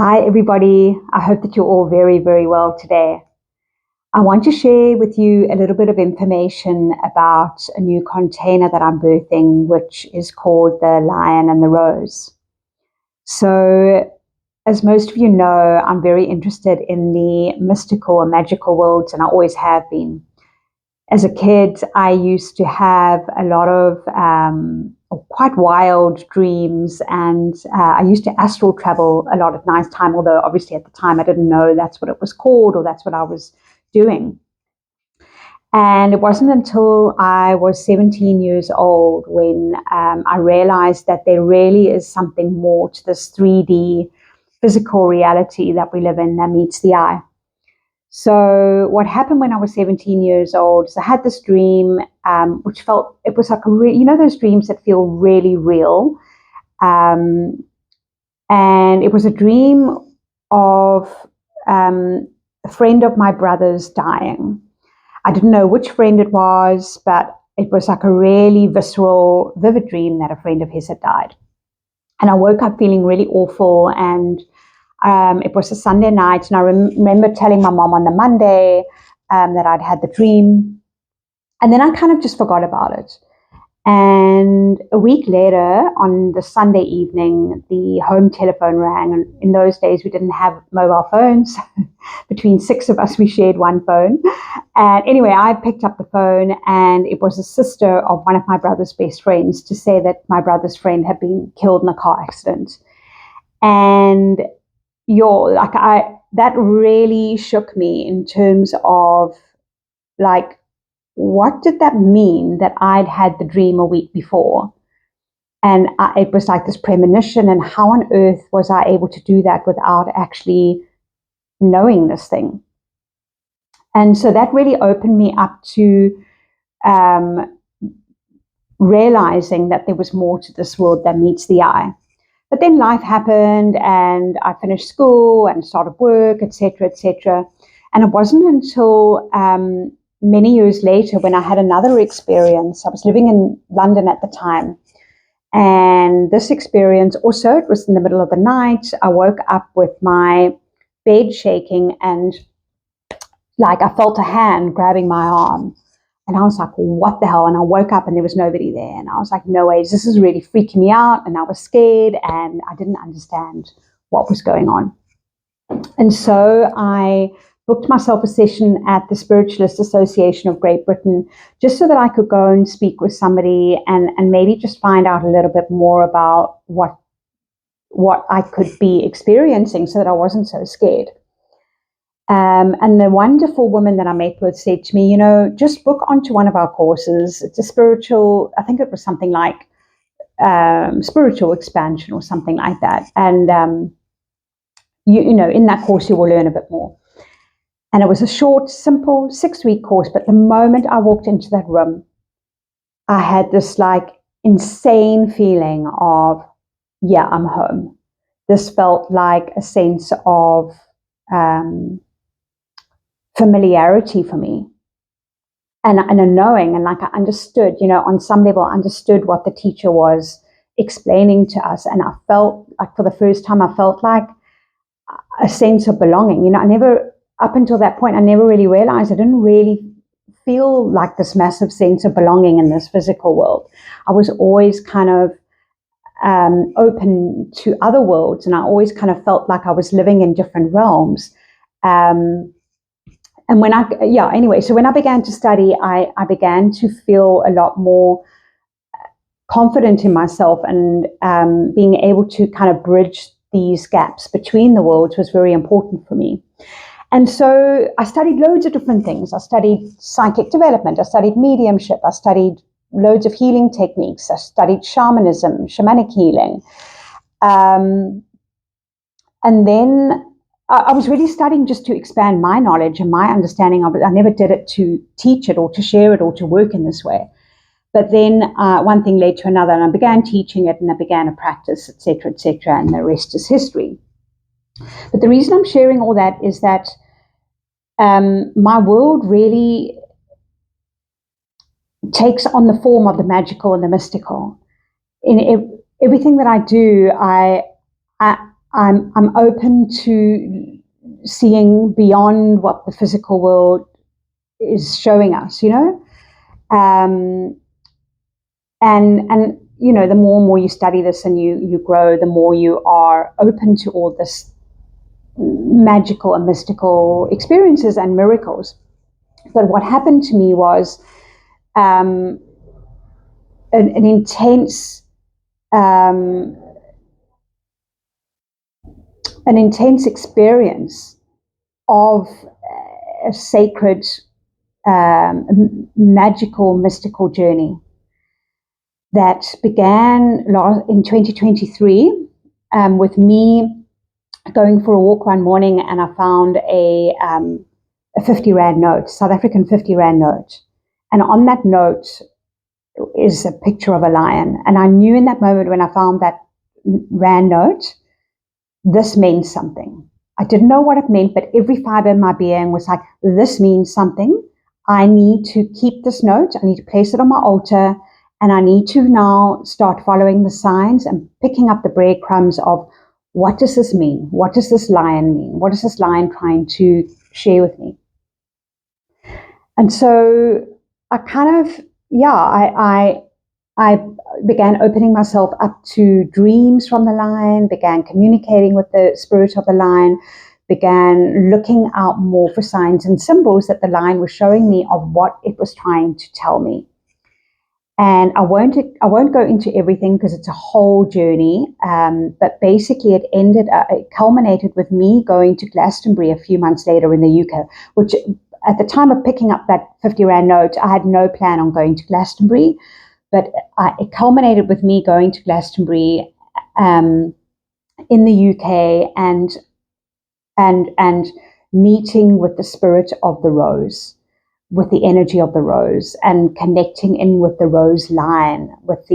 Hi, everybody. I hope that you're all very, very well today. I want to share with you a little bit of information about a new container that I'm birthing, which is called the Lion and the Rose. So, as most of you know, I'm very interested in the mystical and magical worlds, and I always have been. As a kid, I used to have a lot of quite wild dreams, and I used to astral travel a lot at night time, although obviously at the time I didn't know that's what it was called or that's what I was doing. And it wasn't until I was 17 years old when I realized that there really is something more to this 3D physical reality that we live in that meets the eye. So what happened when I was 17 years old is I had this dream, which felt, it was like those dreams that feel really real. Um, and it was a dream of a friend of my brother's dying. I didn't know which friend it was, but it was like a really visceral, vivid dream that a friend of his had died. And I woke up feeling really awful, and it was a Sunday night, and I remember telling my mom on the Monday that I'd had the dream. And then I kind of just forgot about it. And a week later, on the Sunday evening, the home telephone rang. And in those days, we didn't have mobile phones. Between six of us, we shared one phone. And anyway, I picked up the phone, and it was a sister of one of my brother's best friends to say that my brother's friend had been killed in a car accident. And that really shook me in terms of like, what did that mean that I'd had the dream a week before? And it was like this premonition, and how on earth was I able to do that without actually knowing this thing? And so that really opened me up to realizing that there was more to this world than meets the eye. But then life happened, and I finished school and started work, etc., etc. And it wasn't until many years later when I had another experience. I was living in London at the time. And this experience also, it was in the middle of the night. I woke up with my bed shaking, and like I felt a hand grabbing my arm. And I was like, what the hell? And I woke up and there was nobody there. And I was like, no ways, this is really freaking me out. And I was scared, and I didn't understand what was going on. And so I booked myself a session at the Spiritualist Association of Great Britain, just so that I could go and speak with somebody and maybe just find out a little bit more about what I could be experiencing, so that I wasn't so scared. And the wonderful woman that I met with said to me, just book onto one of our courses. It's a spiritual, I think it was something like spiritual expansion or something like that. And, in that course, you will learn a bit more. And it was a short, simple 6-week course. But the moment I walked into that room, I had this like insane feeling of, yeah, I'm home. This felt like a sense of familiarity for me, and a knowing, and like I understood, on some level, I understood what the teacher was explaining to us. And I felt like, for the first time, I felt like a sense of belonging. Up until that point, I never really realized, I didn't really feel like this massive sense of belonging in this physical world. I was always kind of open to other worlds, and I always kind of felt like I was living in different realms. And when so when I began to study, I began to feel a lot more confident in myself, and being able to kind of bridge these gaps between the worlds was very important for me. And so I studied loads of different things. I studied psychic development. I studied mediumship. I studied loads of healing techniques. I studied shamanism, shamanic healing. And then I was really studying just to expand my knowledge and my understanding of it. I never did it to teach it or to share it or to work in this way. But then one thing led to another, and I began teaching it, and I began a practice, etc., and the rest is history. But the reason I'm sharing all that is that my world really takes on the form of the magical and the mystical. In everything that I do, I'm open to seeing beyond what the physical world is showing us, and the more and more you study this and you grow, the more you are open to all this magical and mystical experiences and miracles. But what happened to me was an intense experience of a sacred, magical, mystical journey that began in 2023 with me going for a walk one morning, and I found a 50 Rand note, South African 50 Rand note. And on that note is a picture of a lion. And I knew in that moment when I found that Rand note, this meant something. I didn't know what it meant, but every fiber in my being was like, this means something. I need to keep this note. I need to place it on my altar. And I need to now start following the signs and picking up the breadcrumbs of, what does this mean? What does this lion mean? What is this lion trying to share with me? And so I kind of, I began opening myself up to dreams from the lion, began communicating with the spirit of the lion, began looking out more for signs and symbols that the lion was showing me of what it was trying to tell me. And I won't go into everything because it's a whole journey. But basically, it culminated with me going to Glastonbury a few months later in the UK, which at the time of picking up that 50 Rand note, I had no plan on going to Glastonbury. But it culminated with me going to Glastonbury in the UK and meeting with the spirit of the rose, with the energy of the rose, and connecting in with the rose line, with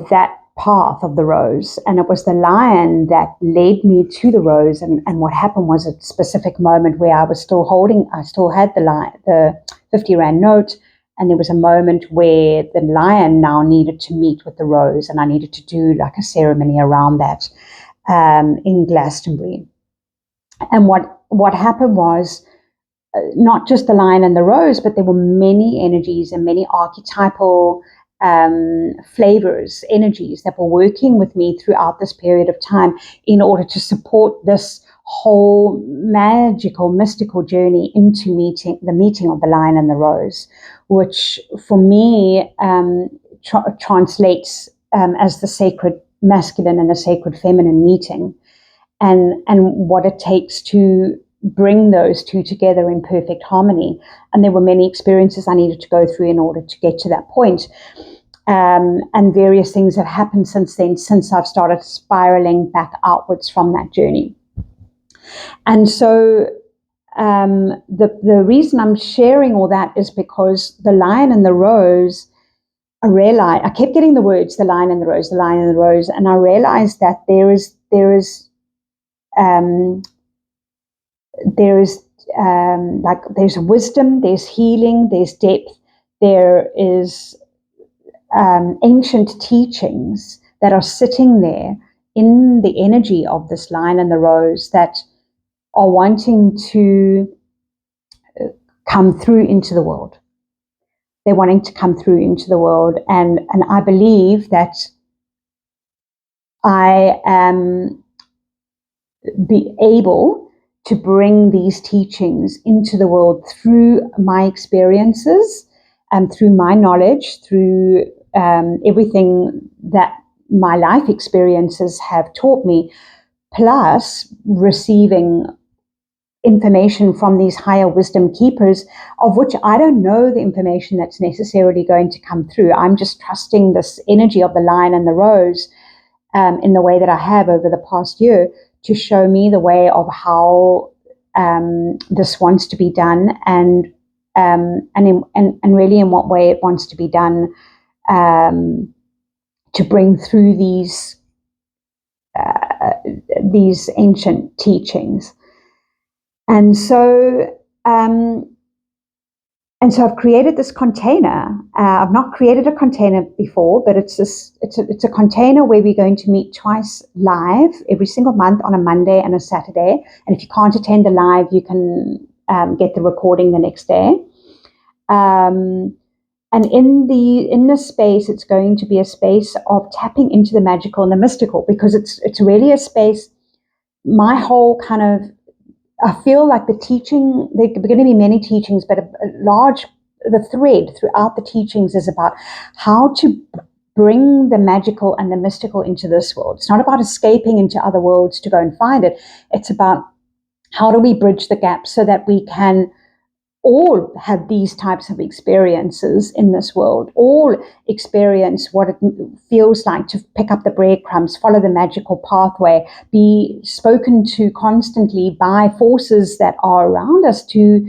that path of the rose. And it was the lion that led me to the rose. And what happened was a specific moment where I still had the 50 Rand note. And there was a moment where the lion now needed to meet with the rose, and I needed to do like a ceremony around that in Glastonbury. And what happened was, not just the lion and the rose, but there were many energies and many archetypal flavors, energies that were working with me throughout this period of time in order to support this whole magical, mystical journey into the meeting of the lion and the rose, which for me translates as the sacred masculine and the sacred feminine meeting, and what it takes to bring those two together in perfect harmony. And there were many experiences I needed to go through in order to get to that point. And various things have happened since then, since I've started spiraling back outwards from that journey. And so the reason I'm sharing all that is because the lion and the rose, I kept getting the words, the lion and the rose, the lion and the rose, and I realized that there's wisdom, there's healing, there's depth, there is ancient teachings that are sitting there in the energy of this lion and the rose that are wanting to come through into the world. They're wanting to come through into the world, and I believe that I am be able to bring these teachings into the world through my experiences and through my knowledge, through everything that my life experiences have taught me, plus receiving information from these higher wisdom keepers, of which I don't know the information that's necessarily going to come through. I'm just trusting this energy of the lion and the rose in the way that I have over the past year, to show me the way of how this wants to be done, and really in what way it wants to be done, to bring through these ancient teachings. And so And so I've created this container. I've not created a container before, but it's a container where we're going to meet twice live every single month on a Monday and a Saturday. And if you can't attend the live, you can get the recording the next day. And in this space, it's going to be a space of tapping into the magical and the mystical, because it's really a space. My whole kind of, I feel like the teaching, there are going to be many teachings, but the thread throughout the teachings is about how to bring the magical and the mystical into this world. It's not about escaping into other worlds to go and find it. It's about how do we bridge the gap so that we can all have these types of experiences in this world, all experience what it feels like to pick up the breadcrumbs, follow the magical pathway, be spoken to constantly by forces that are around us to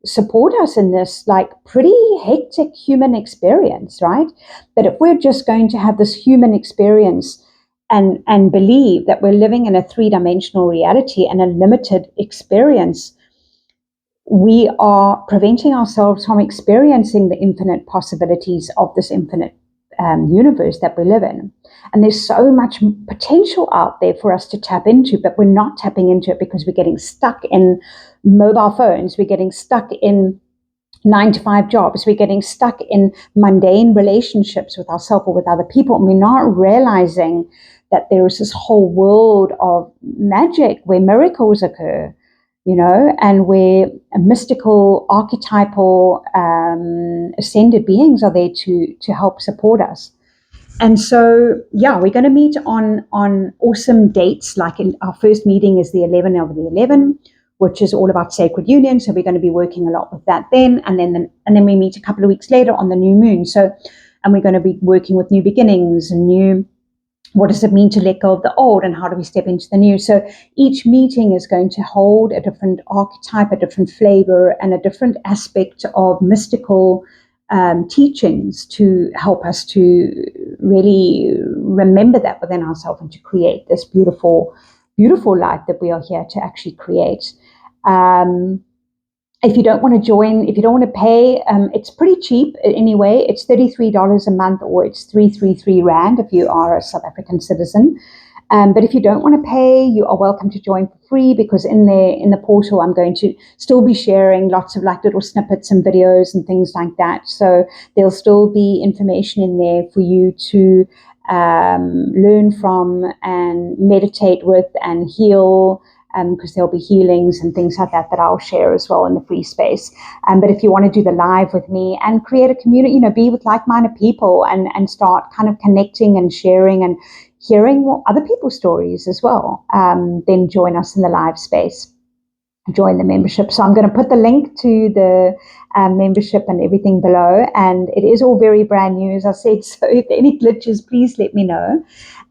support us in this like pretty hectic human experience, right? But if we're just going to have this human experience and believe that we're living in a three-dimensional reality and a limited experience, we are preventing ourselves from experiencing the infinite possibilities of this infinite universe that we live in. And there's so much potential out there for us to tap into, but we're not tapping into it because we're getting stuck in mobile phones. We're getting stuck in 9-to-5 jobs. We're getting stuck in mundane relationships with ourselves or with other people. And we're not realizing that there is this whole world of magic where miracles occur, and where mystical, archetypal, ascended beings are there to help support us. And so, we're going to meet on awesome dates. Like our first meeting is the 11 of the 11, which is all about sacred union. So we're going to be working a lot with that then. And then we meet a couple of weeks later on the new moon. So, and we're going to be working with new beginnings and what does it mean to let go of the old, and how do we step into the new? So each meeting is going to hold a different archetype, a different flavor, and a different aspect of mystical teachings to help us to really remember that within ourselves and to create this beautiful, beautiful life that we are here to actually create. If you don't want to join, if you don't want to pay, it's pretty cheap anyway. It's $33 a month, or it's 333 Rand if you are a South African citizen. But if you don't want to pay, you are welcome to join for free, because in the portal, I'm going to still be sharing lots of like little snippets and videos and things like that. So there'll still be information in there for you to learn from and meditate with and heal, because there'll be healings and things like that I'll share as well in the free space. But if you want to do the live with me and create a community, be with like-minded people and start kind of connecting and sharing and hearing other people's stories as well, then join us in the live space. Join the membership. So I'm going to put the link to the membership and everything below. And it is all very brand new, as I said. So if any glitches, please let me know.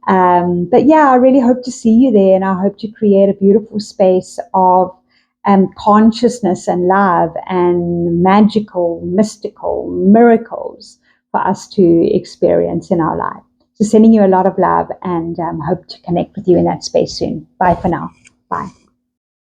But I really hope to see you there, and I hope to create a beautiful space of consciousness and love and magical, mystical miracles for us to experience in our life. So sending you a lot of love, and hope to connect with you in that space soon. Bye for now. Bye.